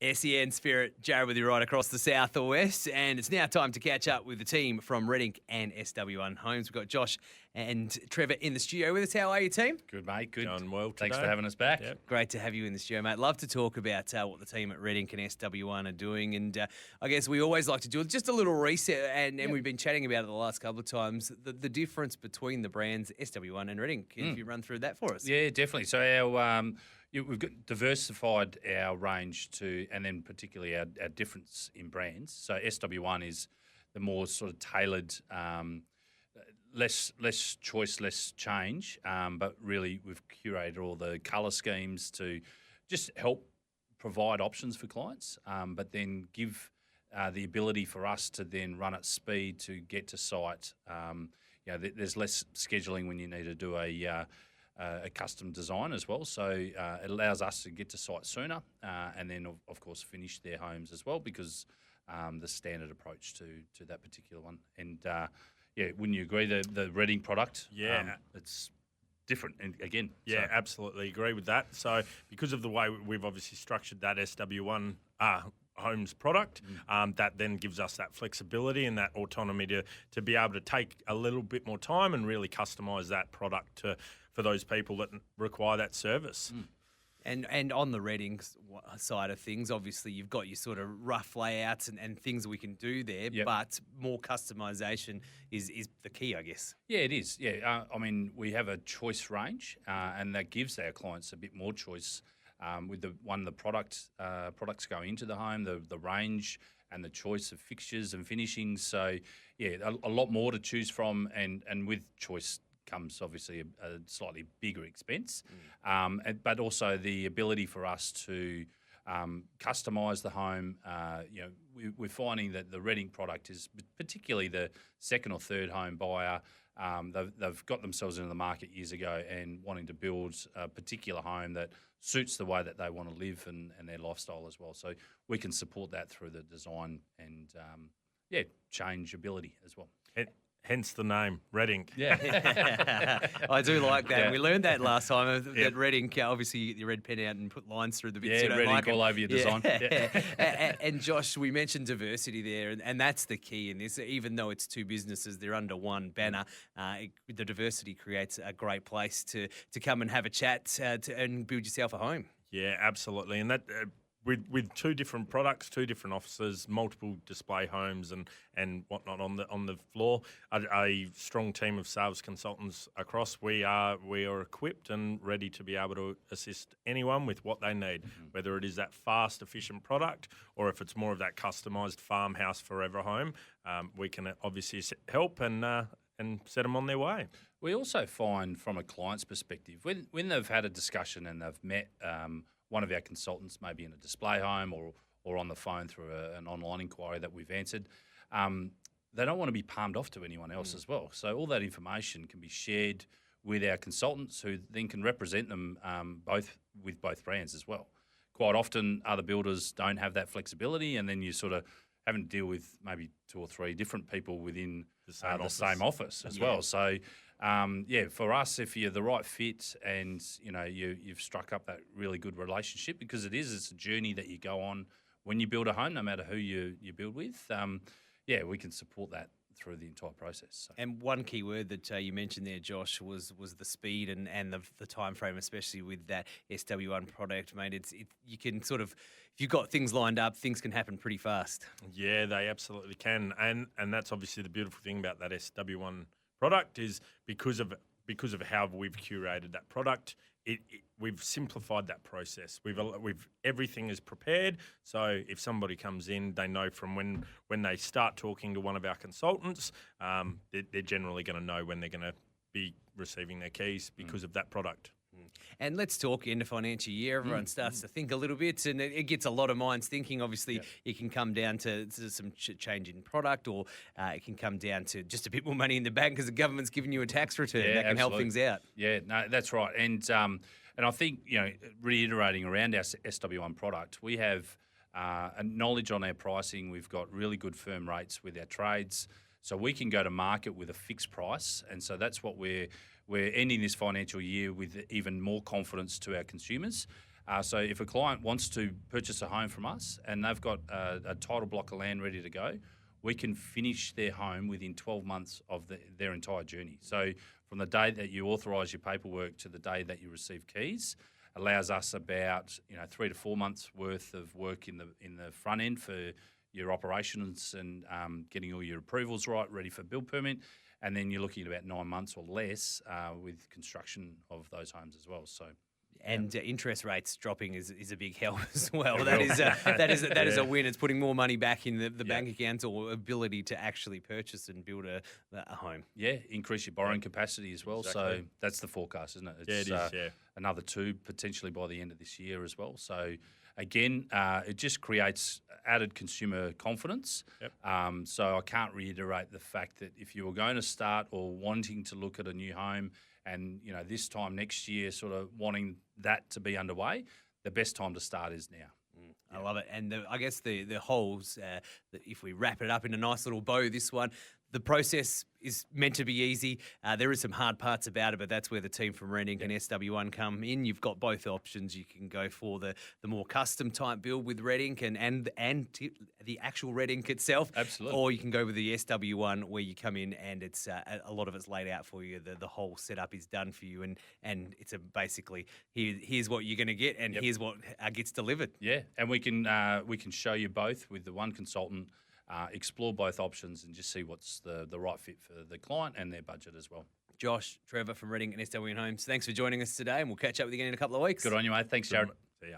SEN Spirit, Jared with you right across the south or west, and it's now time to catch up with the team from Reading and SW1 Homes. We've got Josh and Trevor in the studio with us. How are you, team? Good, mate. Good. Going well today. Thanks for having us back. Yep. Great to have you in the studio, mate. Love to talk about what the team at Reading and SW1 are doing, and I guess we always like to do just a little reset, and we've been chatting about it the last couple of times, the difference between the brands SW1 and Reading. Can you run through that for us? Yeah, definitely. So our we've got diversified our range to, and then particularly our difference in brands. So SW1 is the more sort of tailored, less choice, less change, but really we've curated all the colour schemes to just help provide options for clients, but then give the ability for us to then run at speed to get to site. There's less scheduling when you need to do a custom design as well. So it allows us to get to site sooner and then, of course, finish their homes as well because the standard approach to that particular one. And, wouldn't you agree, the Reading product, it's different again? Yeah, absolutely agree with that. So because of the way we've obviously structured that SW1 Homes product, that then gives us that flexibility and that autonomy to be able to take a little bit more time and really customise that product for those people that require that service. And on the Reading side of things, obviously you've got your sort of rough layouts and things we can do there, but more customisation is the key, I guess. Yeah, it is. Yeah, we have a choice range, and that gives our clients a bit more choice with the products going into the home, the range, and the choice of fixtures and finishings. So yeah, a lot more to choose from, and with choice comes obviously a slightly bigger expense, but also the ability for us to customise the home. We're finding that the Reading product is particularly the second or third home buyer. They've got themselves into the market years ago and wanting to build a particular home that suits the way that they want to live and their lifestyle as well. So we can support that through the design and changeability as well. Hence the name, Reading. Yeah. I do like that. Yeah. We learned that last time, that Reading, obviously you get your red pen out and put lines through the bits you don't Reading like all over your design. And Josh, we mentioned diversity there, and that's the key in this. Even though it's two businesses, they're under one banner, the diversity creates a great place to come and have a chat and build yourself a home. Yeah, absolutely. And that... With two different products, two different offices, multiple display homes and whatnot on the floor, a strong team of sales consultants across. We are equipped and ready to be able to assist anyone with what they need, whether it is that fast, efficient product or if it's more of that customised farmhouse forever home. We can obviously help and set them on their way. We also find from a client's perspective, when they've had a discussion and they've met one of our consultants, maybe in a display home or on the phone through an online inquiry that we've answered, they don't want to be palmed off to anyone else as well. So all that information can be shared with our consultants who then can represent them with both brands as well. Quite often other builders don't have that flexibility, and then you sort of having to deal with maybe two or three different people within the same office as well. So for us, if you're the right fit and you've struck up that really good relationship, because it's a journey that you go on when you build a home, no matter who you build with. We can support that through the entire process. So. And one key word that you mentioned there, Josh, was the speed and the time frame, especially with that SW1 product, mate. You can sort of, if you've got things lined up, things can happen pretty fast. Yeah, they absolutely can, and that's obviously the beautiful thing about that SW1 product is because of how we've curated that product. We've simplified that process. We've everything is prepared. So if somebody comes in, they know from when they start talking to one of our consultants, they're generally going to know when they're going to be receiving their keys because of that product. And let's talk end of financial year. Everyone starts to think a little bit, and it gets a lot of minds thinking. Obviously, it can come down to some change in product, or it can come down to just a bit more money in the bank because the government's giving you a tax return. That can help things out. Yeah, no, that's right. And I think, reiterating around our SW1 product, we have a knowledge on our pricing. We've got really good firm rates with our trades. So we can go to market with a fixed price. And so that's what we're ending this financial year with, even more confidence to our consumers. So if a client wants to purchase a home from us and they've got a title block of land ready to go, we can finish their home within 12 months of their entire journey. So from the day that you authorise your paperwork to the day that you receive keys, allows us about 3 to 4 months worth of work in the front end for your operations and getting all your approvals right, ready for build permit. And then you're looking at about 9 months or less with construction of those homes as well. So. And interest rates dropping is a big help as well. That is a win. It's putting more money back in the bank accounts or ability to actually purchase and build a home. Yeah, increase your borrowing capacity as well. Exactly. So that's the forecast, isn't it? It's, it is. Another 2 potentially by the end of this year as well. So again, it just creates added consumer confidence. Yep. So I can't reiterate the fact that if you were going to start or wanting to look at a new home, and this time next year, sort of wanting that to be underway, the best time to start is now. I love it. And I guess the holes, if we wrap it up in a nice little bow, this one, the process is meant to be easy. There is some hard parts about it, but that's where the team from Red Ink and SW1 come in. You've got both options. You can go for the more custom type build with Red Ink and the actual Red Ink itself. Absolutely. Or you can go with the SW1 where you come in and it's a lot of it's laid out for you. The whole setup is done for you, and it's basically here's what you're going to get, and here's what gets delivered. Yeah, and we can show you both with the one consultant. Explore both options and just see what's the right fit for the client and their budget as well. Josh, Trevor from Red Ink and SW1 Homes, thanks for joining us today, and we'll catch up with you again in a couple of weeks. Good on you, mate. Thanks, Jared. See ya.